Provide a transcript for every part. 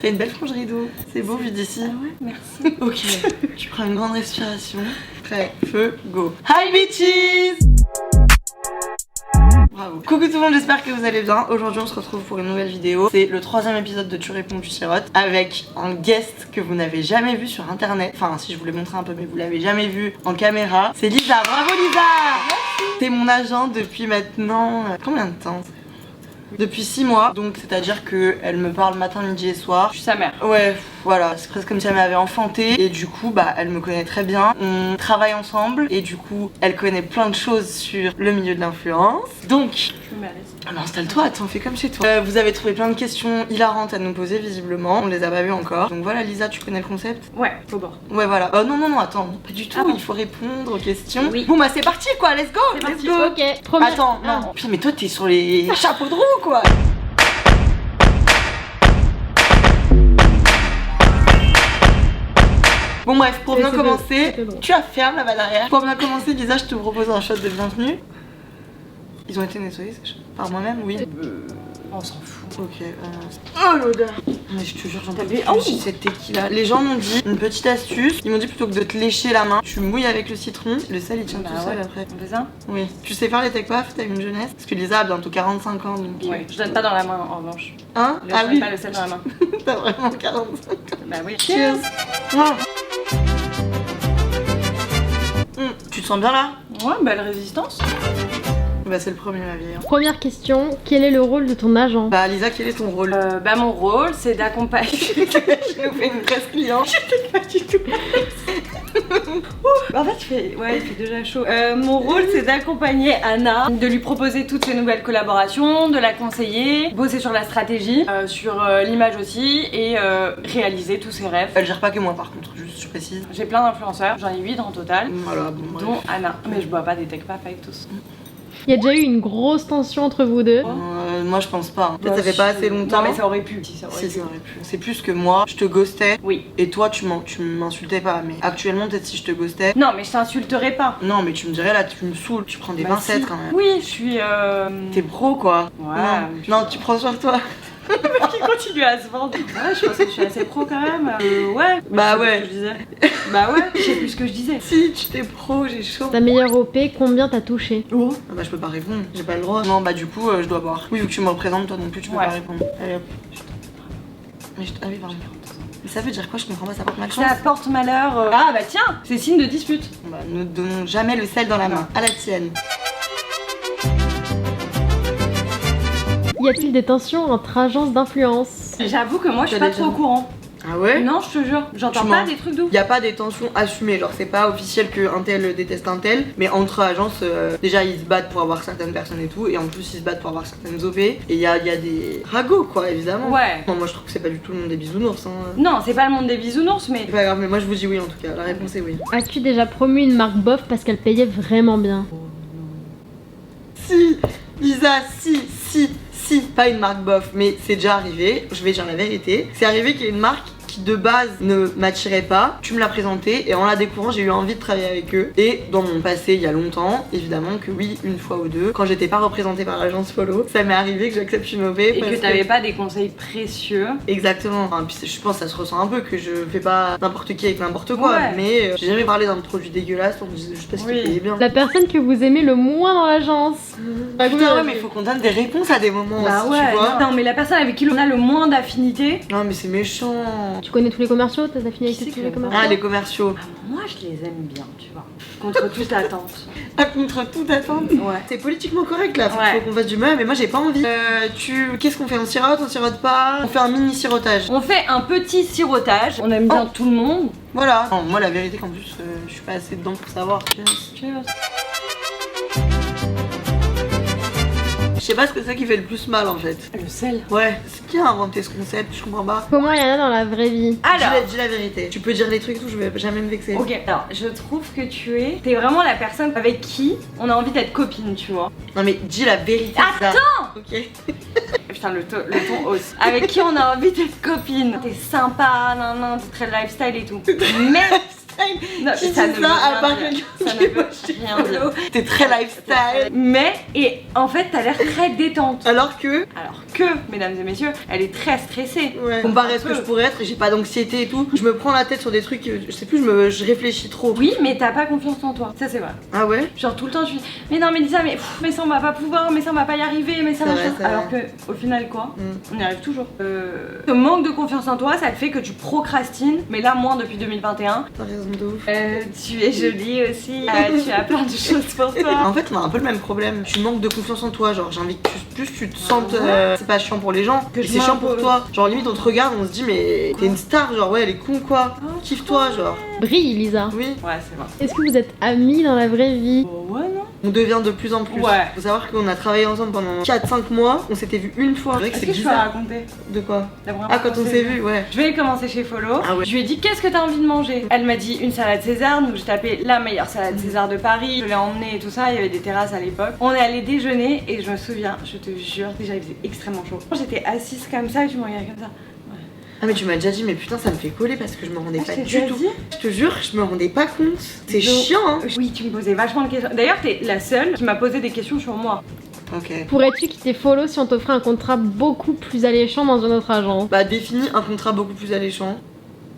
T'as une belle frange rideau, c'est beau vu d'ici. Ah ouais, merci. Ok, tu prends une grande respiration. Prêt, feu, go. Hi bitches! Bravo. Coucou tout le monde, j'espère que vous allez bien. Aujourd'hui on se retrouve pour une nouvelle vidéo. C'est le 3e épisode de Tu réponds, tu sirotes, avec un guest que vous n'avez jamais vu sur internet. Enfin si, je vous l'ai montré un peu, mais vous l'avez jamais vu en caméra. C'est Lisa, bravo Lisa! T'es mon agent depuis maintenant... combien de temps? Depuis 6 mois, donc c'est-à-dire qu'elle me parle matin, midi et soir. Je suis sa mère. Ouais, voilà, c'est presque comme si elle m'avait enfanté. Et du coup, bah, elle me connaît très bien. On travaille ensemble et du coup, elle connaît plein de choses sur le milieu de l'influence. Donc, Je me mets à l'aise. installe-toi, attends, fais comme chez toi. Vous avez trouvé plein de questions hilarantes à nous poser, visiblement. On les a pas vues encore. Donc voilà, Lisa, tu connais le concept? Ouais, au bord. Ouais, voilà. Oh non, attends, pas du tout. Ah bon. Il faut répondre aux questions. Oui. Bon, bah, c'est parti, quoi, let's go! C'est Let's parti. go! Ok, première. Attends, non. Putain, mais toi, t'es sur les chapeaux de roue, quoi! Bon bref, pour bien commencer, tu as ferme là-bas derrière. Pour bien commencer, Lisa, je te propose un shot de bienvenue. Ils ont été nettoyés ces shots par moi-même, oui. On s'en fout. Ok. Oh l'odeur. Mais je te jure, j'en peux plus. Oh. Cette tequila. Les gens m'ont dit une petite astuce. Ils m'ont dit plutôt que de te lécher la main, tu mouilles avec le citron. Le sel il tient Bah tout seul ouais. après. On fait ça? Oui. Tu sais faire les tech puffs, t'as une jeunesse. Parce que Lisa a bientôt 45 ans donc. Ouais. Je donne pas dans la main en revanche. Hein? Je Ah donne oui. pas le sel dans la main. T'as vraiment 45 ans. Bah oui. Cheers. Tu te sens bien là? Ouais, belle résistance. Bah c'est le premier ma vie. Hein. Première question, quel est le rôle de ton agent? Bah Lisa, quel est ton rôle? Bah mon rôle c'est d'accompagner. Je nous fais une presse client. Pas du tout. En fait, il fait déjà chaud. Mon rôle, c'est d'accompagner Anna, de lui proposer toutes ses nouvelles collaborations, de la conseiller, bosser sur la stratégie, sur l'image aussi, et réaliser tous ses rêves. Elle gère pas que moi par contre, juste je précise. J'ai plein d'influenceurs, j'en ai 8 en total, Voilà, bon, bref. dont Anna. Mais je bois pas des tech puffs avec tous. Il y a déjà eu une grosse tension entre vous deux. Moi je pense pas. Peut-être Bah, ça fait pas assez longtemps. Non mais ça aurait pu. Si, ça aurait Si, pu. ça aurait pu. C'est plus que moi, je te ghostais. Oui. Et toi, tu m'insultais pas. Mais actuellement, peut-être si je te ghostais. Non mais je t'insulterai pas. Non, mais tu me dirais là, tu me saoules. Tu prends des Bah, pincettes si. quand même. Oui, je suis. T'es pro quoi. Ouais. Non, tu prends soin de toi. Qui continue à se vendre. Ouais, je pense que je suis assez pro quand même. Ouais. Bah Je sais ouais. plus ce que je disais. Bah ouais, je sais plus ce que je disais. Si, tu t'es pro, j'ai chaud. Ta meilleure OP, combien t'as touché? Oh. Ah bah je peux pas répondre, j'ai pas le droit. Non bah du coup je dois boire. Oui vu que tu me représentes toi non plus tu peux Ouais. pas répondre. Allez hop. Mais ah oui pardon. Mais ça veut dire quoi? Je comprends pas, ça porte malchance. Ça porte malheur. Ah bah tiens, c'est signe de dispute. Bah ne donnons jamais le sel dans la main. À la tienne. Y a-t-il des tensions entre agences d'influence? J'avoue que moi je suis T'as pas déjà- trop au courant. Ah ouais? Non, je te jure, j'entends Tu pas mens. des trucs d'ouf. Y a pas des tensions assumées, genre c'est pas officiel que un tel déteste un tel, mais entre agences, déjà ils se battent pour avoir certaines personnes et tout, et en plus ils se battent pour avoir certaines OP, et y a des ragots quoi évidemment. Ouais. Non, moi je trouve que c'est pas du tout le monde des bisounours. Hein. Non, c'est pas le monde des bisounours, mais. C'est pas grave, mais moi je vous dis oui en tout cas, la réponse est oui. As-tu déjà promu une marque bof parce qu'elle payait vraiment bien? Si, Lisa, si, pas une marque bof, mais c'est déjà arrivé, je vais dire la vérité. C'est arrivé qu'il y ait une marque qui de base ne m'attirait pas, tu me l'as présenté et en la découvrant j'ai eu envie de travailler avec eux. Et dans mon passé il y a longtemps, évidemment que oui, une fois ou deux, quand j'étais pas représentée par l'agence Follow, ça m'est arrivé que j'accepte une OP. Et parce que t'avais pas des conseils précieux. Exactement, enfin, puis je pense que ça se ressent un peu que je fais pas n'importe qui avec n'importe quoi, Ouais. mais j'ai jamais parlé d'un produit dégueulasse, donc je sais pas si Oui. tu payais bien. La personne que vous aimez le moins dans l'agence? Putain ouais mais il faut qu'on donne des réponses à des moments Bah aussi, ouais, tu vois. non mais la personne avec qui on a le moins d'affinité. Non mais c'est méchant. Tu connais tous les commerciaux? T'as fini avec Qui c'est tous que les le- commerciaux? Ah les commerciaux. Moi je les aime bien, tu vois. Contre toute attente. Ah, contre toute attente. Ouais. C'est politiquement correct là, faut Ouais. qu'on fasse du mal, mais moi j'ai pas envie. Qu'est-ce qu'on fait? On sirote pas? On fait un mini sirotage. On fait un petit sirotage. On aime bien tout le monde. Voilà. Non, moi la vérité qu'en plus je suis pas assez dedans pour savoir. Cheers. Je sais pas ce que c'est qui fait le plus mal en fait. Le sel. Ouais, c'est qui a inventé ce concept? Je comprends pas. Comment il y en a dans la vraie vie? Alors. Dis la vérité. Tu peux dire les trucs et tout, je vais jamais me vexer. Ok, alors je trouve que t'es vraiment la personne avec qui on a envie d'être copine, tu vois. Non mais dis la vérité. Attends. ça. Ok. Putain, le ton hausse. Avec qui on a envie d'être copine. T'es sympa, nan, t'es très lifestyle et tout. Mais lifestyle. Non, Qui dit ça ne ça veut à rien part dire. quelqu'un Ça qui ne veut est chez rien dire. Follow. T'es très lifestyle. Mais, et en fait, t'as l'air très détente. Alors que, Alors que, mesdames et messieurs, elle est très stressée. comparé à ce Un que je peu. pourrais être, j'ai pas d'anxiété et tout. Je me prends la tête sur des trucs, je sais plus, je réfléchis trop. Oui, mais t'as pas confiance en toi. Ça, c'est vrai. Ah ouais? Genre tout le temps, je dis, mais non, mais Lisa, mais ça, on va pas pouvoir, mais ça, on va pas y arriver, mais ça, C'est machin. vrai, c'est Alors vrai. que, au final, quoi? Mm. On y arrive toujours. Ce manque de confiance en toi, ça te fait que tu procrastines, mais là, moins depuis 2021. T'as raison de ouf. Tu es jolie aussi, tu as plein de choses pour toi. En fait, on a un peu le même problème. Tu manques de confiance en toi. Genre, j'ai envie que plus tu te sentes. Ouais. C'est pas chiant pour les gens, Que mais je c'est chiant pour m'impose. toi. Genre, limite, on te regarde, on se dit, mais t'es une star. Genre, ouais, elle est con quoi. Oh, Kiffe-toi, genre. Brille, Lisa. Oui. Ouais, c'est vrai. Est-ce que vous êtes amis dans la vraie vie? Oh, ouais, non? On devient de plus en plus. Ouais. Faut savoir qu'on a travaillé ensemble pendant 4-5 mois. On s'était vu une fois. C'est vrai que Est-ce c'est que je peux bizarre. raconter De quoi? la première Ah, fois quand qu'on on s'est vu, ouais. Je vais commencer chez Follow. Ah ouais. Je lui ai dit qu'est-ce que t'as envie de manger. Elle m'a dit une salade César, donc j'ai tapé la meilleure salade César de Paris. Je l'ai emmenée et tout ça, il y avait des terrasses à l'époque. On est allé déjeuner et je me souviens, je te jure, déjà il faisait extrêmement chaud. J'étais assise comme ça et tu me regardais comme ça. Ah, mais tu m'as déjà dit, mais putain, ça me fait coller parce que je me rendais Ah, pas je t'ai du déjà tout. dit. Je te jure, je me rendais pas compte. C'est Donc, chiant, hein. Oui, tu me posais vachement de questions. D'ailleurs, t'es la seule qui m'a posé des questions sur moi. Ok. Pourrais-tu quitter Follow si on t'offrait un contrat beaucoup plus alléchant dans une autre agence? Bah, définis un contrat beaucoup plus alléchant.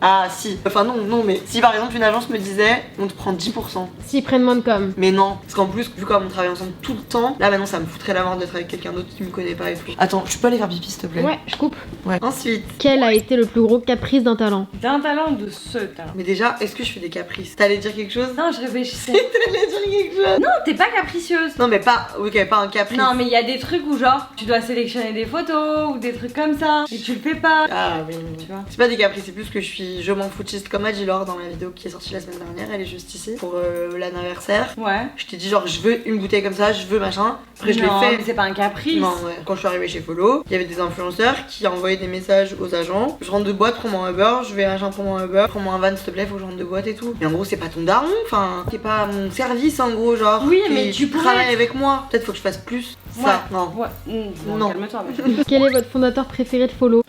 Ah, si. Enfin, non, mais si par exemple une agence me disait, on te prend 10%. S'ils prennent moins de com. Mais non, parce qu'en plus, vu comme on travaille ensemble tout le temps, là maintenant ça me foutrait la mort d'être avec quelqu'un d'autre qui me connaît pas et tout. Attends, tu peux aller faire pipi s'il te plaît? Ouais, je coupe. Ouais. Ensuite, Quel a été le plus gros caprice d'un talent? D'un talent ou de ce talent? mais déjà, est-ce que je fais des caprices? T'allais dire quelque chose? Non, je réfléchissais. T'allais dire quelque chose? Non, t'es pas capricieuse. Non, mais pas, ok, pas un caprice. Non, mais il y a des trucs où genre tu dois sélectionner des photos ou des trucs comme ça et tu le fais pas. Ah oui, Tu vois. c'est pas des caprices, c'est plus que je m'en foutiste comme a dit Laure dans la vidéo qui est sortie la semaine dernière, elle est juste ici pour l'anniversaire. Ouais. Je t'ai dit genre je veux une bouteille comme ça, je veux machin. Après je l'ai Non, fait. mais c'est pas un caprice. Non, ouais. Quand je suis arrivée chez Follow, il y avait des influenceurs qui envoyaient des messages aux agents. Je rentre de boîte, prends-moi un Uber, je vais machin, prends-moi un Uber, prends-moi un van s'il te plaît, faut que je rentre de boîte et tout. Mais en gros, c'est pas ton daron, enfin, c'est pas mon service en gros, genre. Oui, Et mais tu pourrais travailles avec moi. Peut-être faut que je fasse plus. Ça, non. Ouais. Bon, Non. calme-toi. Mais... Quel est votre fondateur préféré de Follow?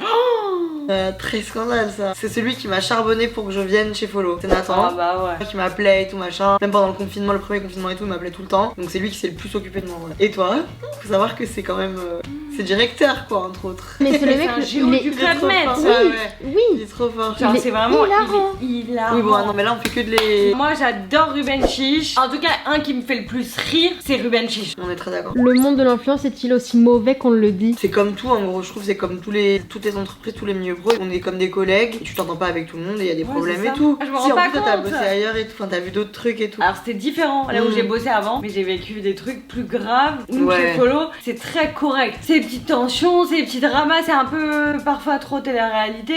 Très scandale ça. C'est celui qui m'a charbonné pour que je vienne chez Follow. C'est Nathan. Ah bah ouais. Qui m'appelait et tout machin. Même pendant le confinement, le premier confinement et tout, il m'appelait tout le temps. Donc c'est lui qui s'est le plus occupé de moi. Ouais. Et toi? Faut savoir que c'est quand même. C'est directeur quoi, entre autres. Mais c'est le C'est mec, un géo il du est... Club trop Med. fort. Oui, Ouais, ouais. oui. Il est trop fort. Genre, Il est c'est vraiment hilarant. il est hilarant. Oui, bon, non, mais là on fait que de les. Moi j'adore Ruben Chiche. En tout cas, un qui me fait le plus rire, c'est Ruben Chiche. On est très d'accord. Le monde de l'influence est-il aussi mauvais qu'on le dit? C'est comme tout en gros, je trouve, c'est comme toutes les entreprises, tous les milieux pro. On est comme des collègues, tu t'entends pas avec tout le monde et il y a des Ouais, problèmes c'est et ça. tout. Je me Si rends en pas plus toi t'as compte. bossé ailleurs et tout, enfin t'as vu d'autres trucs et tout. Alors c'était différent là où Mm. j'ai bossé avant, mais j'ai vécu des trucs plus graves. Nous Ouais. chez Follow, c'est très correct. Ces petites tensions, ces petits dramas, c'est un peu parfois trop télé-réalité.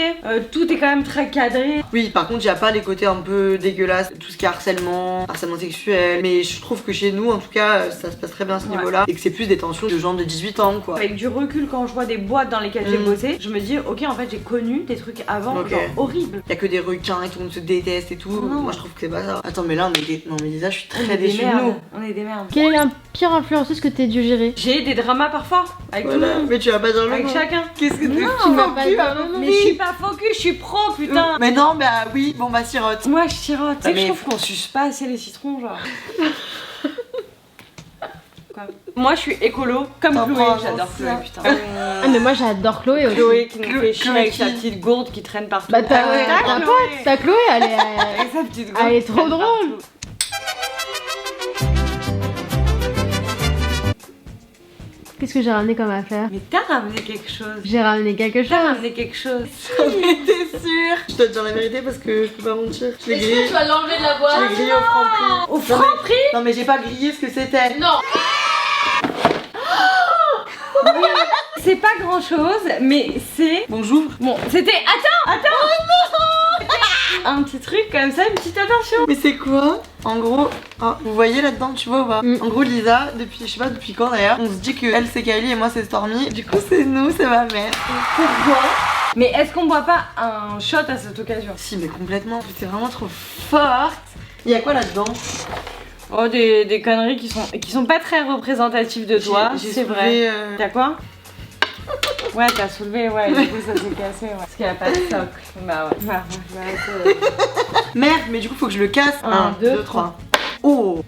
Tout est quand même très cadré. Oui, par contre, il y a pas les côtés un peu dégueulasses, tout ce qui est harcèlement sexuel. Mais je trouve que chez nous, en tout cas, ça se passe très bien à ce Ouais. niveau-là. Et que c'est plus des tensions de gens de 18 ans, quoi. Avec du recul, quand je vois des boîtes dans lesquelles j'ai Mm. bossé, je me dis, ok, en fait, j'ai connu des trucs avant, Ok. genre horribles. Il y a que des requins et tout le monde se déteste et tout. Non. Moi, je trouve que c'est pas ça. Attends, mais là, on est des. Non, mais Lisa, je suis On très est des déçue de merdes. nous. On est des merdes. Quelle est la pire influenceuse que t'aies dû gérer? J'ai des dramas parfois, avec tout le Voilà. monde, Mais tu vas pas dire le avec nom. chacun. Qu'est-ce que Non, Tu m'as focus, pas dit le nom. Mais je suis pas focus, je suis pro, putain. Mais non, bah oui, bon bah sirote. Moi je tirote. Tu sais que mais- je trouve qu'on suce pas assez les citrons, genre. Quoi. Moi je suis écolo, comme T'en Chloé, prends j'adore un Chloé, ça. putain. Ah, mais moi j'adore Chloé aussi. Chloé qui nous Chloé- fait chier Chloé avec sa qui- petite gourde qui traîne partout. Bah t'as Ah ouais, t'as Chloé. pote, ta Chloé, elle est... Avec sa petite gourde. Elle est qui trop traîne drôle. partout. Qu'est-ce que j'ai ramené comme affaire? Mais t'as ramené quelque chose. J'ai ramené quelque chose. T'as ramené quelque chose. J'en étais sûre. Je dois te dire la vérité parce que je peux pas mentir. Je l'ai grillé. vas l'enlever de la Je l'ai grillé au franc prix. Au Non, franc mais- prix. Non, mais j'ai pas grillé ce que c'était. Non. C'est pas grand chose, mais c'est. Bon, j'ouvre. Bon, c'était. Attends. Un petit truc comme ça, une petite attention. Mais c'est quoi? En gros, ah, vous voyez là-dedans, tu vois ou pas? Mm. En gros, Lisa, depuis, je sais pas depuis quand d'ailleurs, on se dit que elle c'est Kylie et moi c'est Stormy. Du coup, c'est nous, c'est ma mère. Pourquoi? Mais est-ce qu'on boit pas un shot à cette occasion? Si, mais complètement. C'est vraiment trop forte. Il y a quoi là-dedans? Oh, des conneries qui sont pas très représentatives de toi, J'ai c'est soulevé, vrai. T'as quoi? Ouais, t'as soulevé, ouais, du coup ça s'est cassé, ouais. Parce qu'il n'y a pas de socle. Bah ouais. Merde, mais du coup, faut que je le casse. 1, 2, 3. Oh.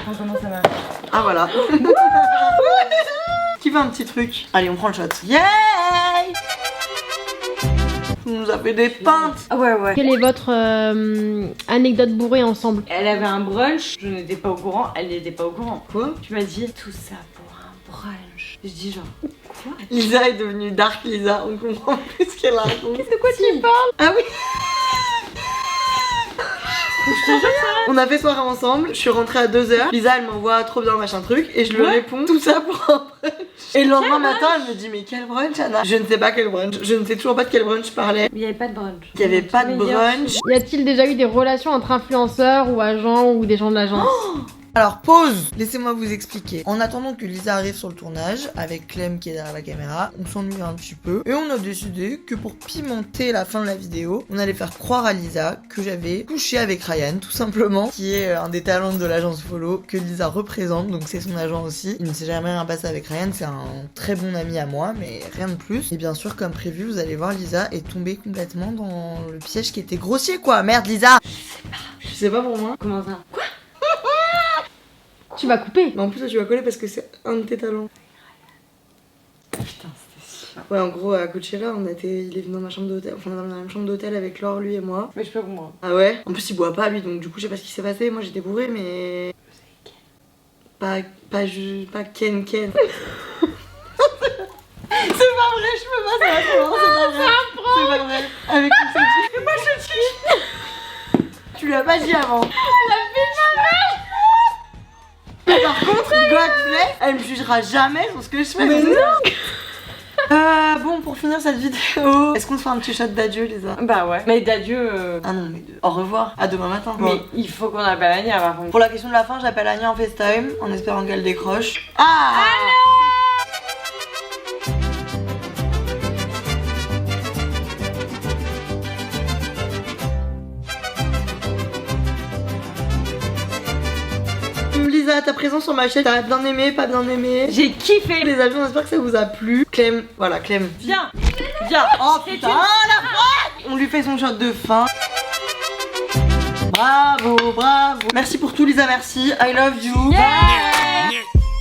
Comment ça marche? Ah voilà. Qui veut un petit truc? Allez, on prend le shot. Yay! On nous a fait des pintes. Ah ouais. Quelle est votre anecdote bourrée ensemble? Elle avait un brunch, je n'étais pas au courant, elle n'était pas au courant. Quoi? Tu m'as dit tout ça pour un brunch. Je dis genre, quoi? Lisa est devenue Dark Lisa, on comprend plus ce qu'elle raconte. De quoi tu parles? Ah oui. On a fait soirée ensemble, je suis rentrée à 2h. Lisa elle m'envoie trop bien machin truc et je lui réponds tout ça pour un brunch. Et le lendemain matin elle me dit mais quel brunch Anna? Je ne sais pas quel brunch, je ne sais toujours pas de quel brunch je parlais. Mais il n'y avait pas de brunch. Il n'y avait pas de brunch. Y a-t-il déjà eu des relations entre influenceurs ou agents ou des gens de l'agence? Alors pause, laissez-moi vous expliquer. En attendant que Lisa arrive sur le tournage, avec Clem qui est derrière la caméra, on s'ennuie un petit peu. Et on a décidé que pour pimenter la fin de la vidéo, on allait faire croire à Lisa que j'avais couché avec Ryan, tout simplement, qui est un des talents de l'agence Follow, que Lisa représente, donc c'est son agent aussi. Il ne s'est jamais rien passé avec Ryan, c'est un très bon ami à moi, mais rien de plus. Et bien sûr, comme prévu, vous allez voir, Lisa est tombée complètement dans le piège qui était grossier, quoi. Merde, Lisa! Je sais pas pour moi. Comment ça? Quoi? Tu vas couper. Mais en plus, toi, tu vas coller parce que c'est un de tes talents. Putain, c'était sûr. Ouais, en gros, à Coachella, il est venu dans ma chambre d'hôtel. Enfin, on est dans la même chambre d'hôtel avec Laure, lui et moi. Mais je peux comprendre. Ah ouais? En plus, il boit pas, lui, donc du coup, je sais pas ce qui s'est passé. Moi, j'étais bourrée, mais. Pas Ken. C'est pas vrai, je peux pas, c'est pas vrai. C'est pas vrai. Avec une saucisse. C'est pas saucisse. Tu lui as pas dit avant. Par contre, God bless, elle me jugera jamais sur ce que je fais. Mais non. Bon, pour finir cette vidéo, est-ce qu'on se fait un petit shot d'adieu, Lisa? Bah ouais. Mais d'adieu. Ah non, mais au revoir, à demain matin. Mais Bon. il faut qu'on appelle Anya par contre. Pour la question de la fin, j'appelle Anya en FaceTime en espérant qu'elle décroche. Ah! Lisa, ta présence sur ma chaîne, t'as bien aimé, pas bien aimé? J'ai kiffé. Les amis, on espère que ça vous a plu. Clem, voilà, Clem. Viens. Oh putain, la fin! On lui fait son shot de fin. Bravo. Merci pour tout, Lisa, merci. I love you.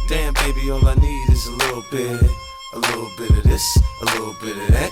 Damn, baby, all I need is a little bit of this, a little bit of that.